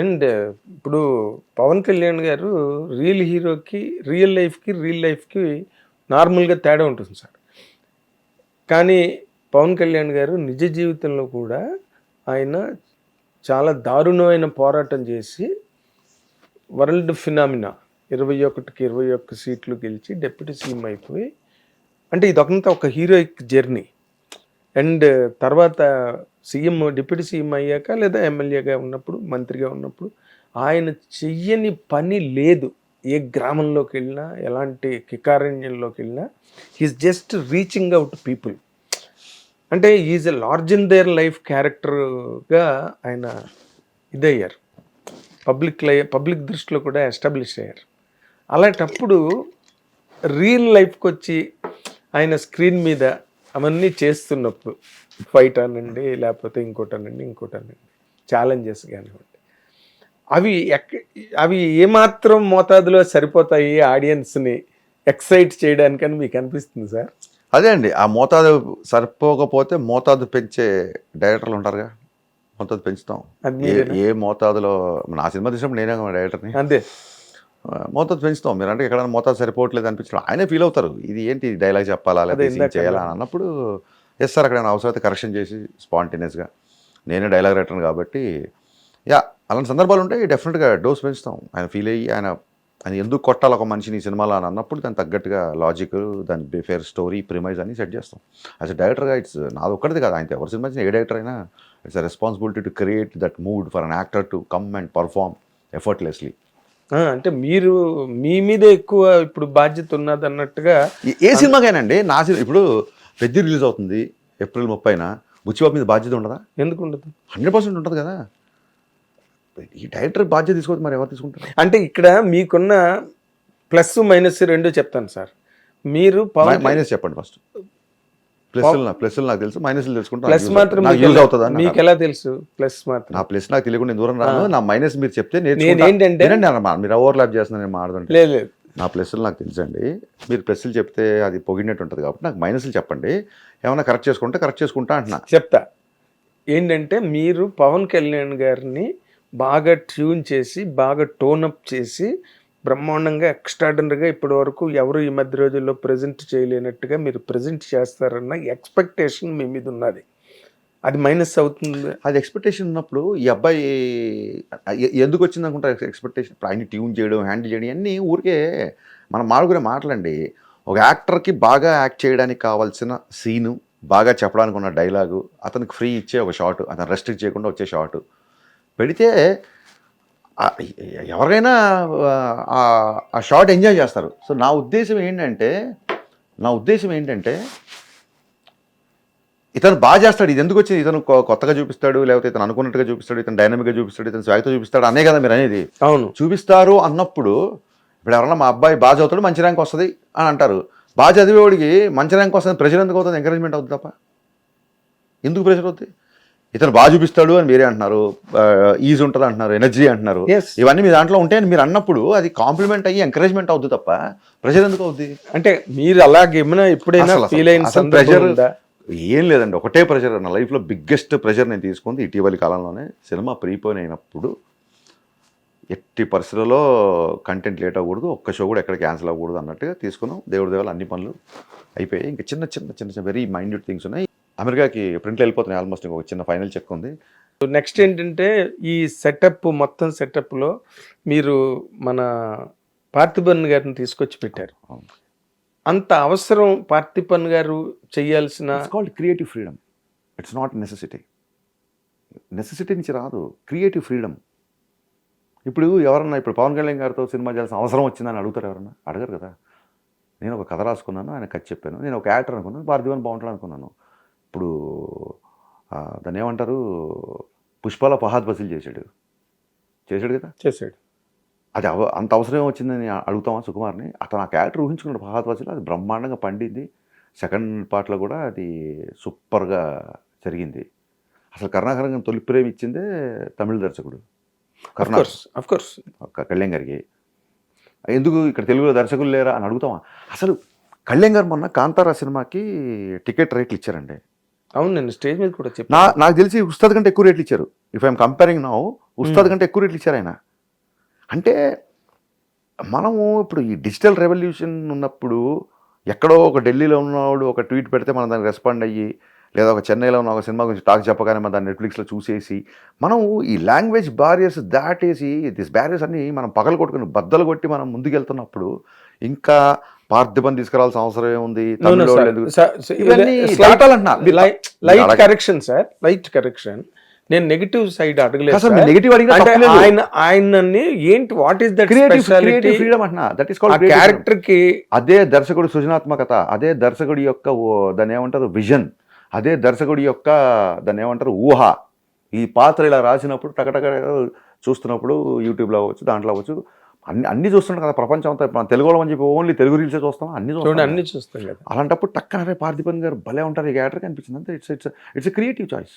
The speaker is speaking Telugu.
అండ్ ఇప్పుడు పవన్ కళ్యాణ్ గారు రియల్ హీరోకి రియల్ లైఫ్కి నార్మల్గా తేడా ఉంటుంది సార్. కానీ పవన్ కళ్యాణ్ గారు నిజ జీవితంలో కూడా ఆయన చాలా దారుణమైన పోరాటం చేసి వరల్డ్ ఫినామినా 21కి 21 సీట్లు గెలిచి డిప్యూటీ సీఎం అయిపోయి, అంటే ఇదొకంతా ఒక హీరోయిక్ జర్నీ. అండ్ తర్వాత డిప్యూటీ సీఎం అయ్యాక లేదా ఎమ్మెల్యేగా ఉన్నప్పుడు, మంత్రిగా ఉన్నప్పుడు ఆయన చెయ్యని పని లేదు. ఏ గ్రామంలోకి వెళ్ళినా, ఎలాంటి కికారణ్యంలోకి వెళ్ళినా he's just reaching out people. అంటే is a large in their life క్యారెక్టర్గా ఆయన ఇదయ్యారు, పబ్లిక్ దృష్టిలో కూడా ఎస్టాబ్లిష్ అయ్యారు. అలాంటప్పుడు రియల్ లైఫ్కి వచ్చి ఆయన స్క్రీన్ మీద అవన్నీ చేస్తున్నప్పుడు, ఫైట్ అనండి, లేకపోతే ఇంకోటనండి, ఛాలెంజెస్ కానివ్వండి, అవి ఏమాత్రం మోతాదులో సరిపోతాయి ఆడియన్స్ని ఎక్సైట్ చేయడానికని మీకు అనిపిస్తుంది సార్? అదే అండి, ఆ మోతాదు సరిపోకపోతే మోతాదు పెంచే డైరెక్టర్లు ఉంటారుగా, మోతాదు పెంచుతాం. ఏ మోతాదులో నా సినిమా తీసినప్పుడు నేనే డైరెక్టర్ని, అంతే మోతాదు పెంచుతాం. మీరు అంటే ఎక్కడైనా మోతాదు సరిపోవట్లేదు అనిపించడం ఆయనే ఫీల్ అవుతారు. ఇది ఏంటి డైలాగ్ చెప్పాలా లేదా చేయాలా అని అన్నప్పుడు ఎస్ సార్ అక్కడ అవసరమైతే కరెక్షన్ చేసి స్పాంటేనియస్గా నేనే డైలాగ్ రైటర్ని కాబట్టి అలాంటి సందర్భాలు ఉంటాయి. డెఫినెట్గా డోస్ పెంచుతాం. ఆయన ఫీల్ అయ్యి ఆయన ఎందుకు కొట్టాలి ఒక మనిషిని సినిమాలో అని అన్నప్పుడు దానికి తగ్గట్టుగా లాజిక్, దాని ఫేర్ స్టోరీ, ప్రిమైజ్ అని సెట్ చేస్తాం. యాజ్ అ డైరెక్టర్గా ఇట్స్ నాది ఒక్కటిది కాదు, ఆయన ఎవరి సినిమా ఏ డైరెక్టర్ అయినా it's a responsibility to create that mood for an actor to come and perform effortlessly. అంటే మీరు మీ మీద ఎక్కువ ఇప్పుడు బాధ్యత ఉన్నది అన్నట్టుగా ఏ సినిమాకైనాండి. నా సినిమా ఇప్పుడు పెద్ద రిలీజ్ అవుతుంది ఏప్రిల్ 30న, బుచ్చిబాబు మీద బాధ్యత ఉండదా? ఎందుకు ఉండదు? 100% ఉంటుంది కదా. ఈ డైరెక్టర్ బాధ్యత తీసుకోవద్దు, మరి ఎవరు తీసుకుంటారు? అంటే ఇక్కడ మీకున్న ప్లస్ మైనస్ రెండు చెప్తాను సార్. మీరు మైనస్ చెప్పండి ఫస్ట్. ప్లస్ నాకు తెలుసు, మైనస్ తెలుసుకుంటాను. ప్లస్ మాత్రం మీకు ఎలా తెలుసు? ప్లస్ మాత్రం నా ప్లస్ నాకు తెలియకుండా నేను దూరం రాను. నా మైనస్ మీరు చెప్తే నేను ఏంటంటే మీరు ఓవర్లాప్ చేస్తున్నా నేను మాట్లాడుతుంటే. లేదు, నా ప్లస్లు నాకు తెలుసండి. మీరు ప్లస్లు చెప్తే అది పొగిడినట్టు ఉంటుంది కాబట్టి నాకు మైనస్లు చెప్పండి. ఏమైనా కరెక్ట్ చేసుకుంటా అంటున్నా. చెప్తా. ఏంటంటే మీరు పవన్ కళ్యాణ్ గారిని బాగా ట్యూన్ చేసి, బాగా టోనప్ చేసి, బ్రహ్మాండంగా ఎక్స్ట్రాడనరీగా ఇప్పటి వరకు ఎవరు ఈ మధ్య రోజుల్లో ప్రజెంట్ చేయలేనట్టుగా మీరు ప్రజెంట్ చేస్తారన్న ఎక్స్పెక్టేషన్ మీ మీద ఉన్నది. అది మైనస్ అవుతుంది. అది ఎక్స్పెక్టేషన్ ఉన్నప్పుడు ఈ అబ్బాయి ఎందుకు వచ్చింది అనుకుంటారు ఎక్స్పెక్టేషన్? ఆయన ట్యూన్ చేయడం, హ్యాండిల్ చేయడం అన్నీ ఊరికే మనం మాడుకునే మాటలండి. ఒక యాక్టర్కి బాగా యాక్ట్ చేయడానికి కావాల్సిన సీను, బాగా చెప్పడానికి ఉన్న డైలాగు, అతనికి ఫ్రీ ఇచ్చే ఒక షాట్, అతను రెస్ట్రిక్ట్ చేయకుండా వచ్చే షాటు పెడితే ఎవరికైనా ఆ షాట్ ఎంజాయ్ చేస్తారు. సో నా ఉద్దేశం ఏంటంటే ఇతను బాగా చేస్తాడు, ఇది ఎందుకు వచ్చింది, ఇతను కొత్తగా చూపిస్తాడు, లేకపోతే ఇతను అనుకున్నట్టుగా చూపిస్తాడు, ఇతను డైనమిక్గా చూపిస్తాడు, ఇతను స్వాగతం చూపిస్తాడు అనే కదా మీరు అనేది. అవును, చూపిస్తారు అన్నప్పుడు ఇప్పుడు ఎవరన్నా మా అబ్బాయి బాగా చదువుతాడు మంచి ర్యాంక్ వస్తుంది అని అంటారు. బాగా చదివేవాడికి మంచి ర్యాంక్ వస్తుంది, ప్రెషర్ ఎందుకు అవుతుంది? ఎంకరేజ్మెంట్ అవుతుంది తప్ప ఎందుకు ప్రెషర్ అవుతుంది? ఇతను బాగా చూపిస్తాడు అని మీరే అంటున్నారు, ఈజీ ఉంటుంది అంటున్నారు, ఎనర్జీ అంటున్నారు. ఇవన్నీ మీ దాంట్లో ఉంటాయని మీరు అన్నప్పుడు అది కాంప్లిమెంట్ అయ్యి ఎంకరేజ్మెంట్ అవుతుంది తప్ప ప్రెషర్ ఎందుకు అవుతుంది? అంటే మీరు అలాగే ఎప్పుడైనా ఫీల్ అయిన ప్రెషర్ ఏం లేదండి. ఒకటే ప్రెషర్ నా లైఫ్లో బిగ్గెస్ట్ ప్రెషర్ నేను తీసుకుంది ఇటీవలి కాలంలోనే. సినిమా ప్రీపోన్ అయినప్పుడు ఎట్టి పరిస్థితుల్లో కంటెంట్ లేట్ అవ్వకూడదు, ఒక్క షో కూడా ఎక్కడ క్యాన్సిల్ అవ్వకూడదు అన్నట్టుగా తీసుకున్నాం. దేవుడి దేవాలు అన్ని పనులు అయిపోయాయి. ఇంకా చిన్న చిన్న చిన్న చిన్న వెరీ మైన్యూట్ థింగ్స్ ఉన్నాయి. అమెరికాకి ప్రింట్లు వెళ్ళిపోతున్నాయి ఆల్మోస్ట్. ఇంకొక చిన్న ఫైనల్ చెక్ ఉంది. నెక్స్ట్ ఏంటంటే ఈ మొత్తం సెటప్లో మీరు మన పార్థిబన్ గారిని తీసుకొచ్చి పెట్టారు. అంత అవసరం పార్థిబన్ గారు చేయాల్సిన? It's called creative freedom, it's not necessity నుంచి రాదు, క్రియేటివ్ ఫ్రీడమ్. ఇప్పుడు పవన్ కళ్యాణ్ గారితో సినిమా చేయాల్సిన అవసరం వచ్చిందని అడుగుతారు ఎవరన్నా? అడగరు కదా. నేను ఒక కథ రాసుకున్నాను, ఆయన కథ చెప్పాను, నేను ఒక యాక్టర్ అనుకున్నాను, పార్థిబన్ బాగుంటాడు అనుకున్నాను. ఇప్పుడు దాన్ని ఏమంటారు, పుష్పాల ఫహాద్ ఫాసిల్ చేశాడు కదా, చేశాడు. అది అంత అవసరం వచ్చిందని అడుగుతామా సుకుమార్ని? అతను ఆ క్యారెక్టర్ ఊహించుకున్నాడు ఫహాద్ ఫాసిల్, అది బ్రహ్మాండంగా పండింది. సెకండ్ పార్ట్లో కూడా అది సూపర్గా జరిగింది. అసలు కరుణాకరం తొలి ప్రేమ ఇచ్చిందే తమిళ దర్శకుడు కళ్యాణ్ గారికి. ఎందుకు ఇక్కడ తెలుగులో దర్శకులు లేరా అని అడుగుతామా? అసలు కళ్యాణ్ గారు మొన్న కాంతారా సినిమాకి టికెట్ రేట్లు ఇచ్చారండి. అవును, నేను స్టేజ్ మీద కూడా చెప్పాను. నాకు తెలిసి ఉస్తాద్ కంటే ఎక్కువ రేట్లు ఇచ్చారు. If I'm comparing now, Ustaad కంటే ఎక్కువ రేట్లు ఇచ్చారు ఆయన. అంటే మనము ఇప్పుడు ఈ డిజిటల్ రెవల్యూషన్ ఉన్నప్పుడు ఎక్కడో ఒక ఢిల్లీలో ఉన్నవాడు ఒక ట్వీట్ పెడితే మనం దానికి రెస్పాండ్ అయ్యి, లేదా ఒక చెన్నైలో ఉన్న ఒక సినిమా గురించి టాక్ చెప్పగానే మనం దాన్ని నెట్ఫ్లిక్స్లో చూసేసి, మనం ఈ లాంగ్వేజ్ బారియర్స్ దాటేసి దిస్ బ్యారియర్స్ అన్ని మనం పగలు కొట్టుకుని బద్దలు కొట్టి మనం ముందుకెళ్తున్నప్పుడు ఇంకా పార్థిబన్ తీసుకురావాల్సిన అవసరం ఏముంది? Light correction sir, light correction. నేను నెగిటివ్ సైడ్ అడగలేదు సార్. నెగిటివ్ ఆయనని ఏంటి, what is that creative freedom అంటున్నా. దట్ ఈస్ కాల్డ్ క్యారెక్టర్ కి. అదే దర్శకుడు సృజనాత్మకత, అదే దర్శకుడి యొక్క దాన్ని ఏమంటారు విజన్, అదే దర్శకుడి యొక్క దాన్ని ఏమంటారు ఊహ. ఈ పాత్ర ఇలా రాసినప్పుడు టకటక చూస్తున్నప్పుడు యూట్యూబ్లో అవ్వచ్చు, దాంట్లో అవ్వచ్చు, అన్ని చూస్తున్నాం కదా ప్రపంచం అంతా. మనం తెలుగులో అని చెప్పి ఓన్లీ తెలుగు రీల్సే చూస్తాం, అన్ని చూస్తాం కదా. అలాంటప్పుడు టక్కన పార్థిబన్ గారు భలే ఉంటారు ఈ క్యారెక్టర్ అనిపించింది. అంతే. It's creative choice.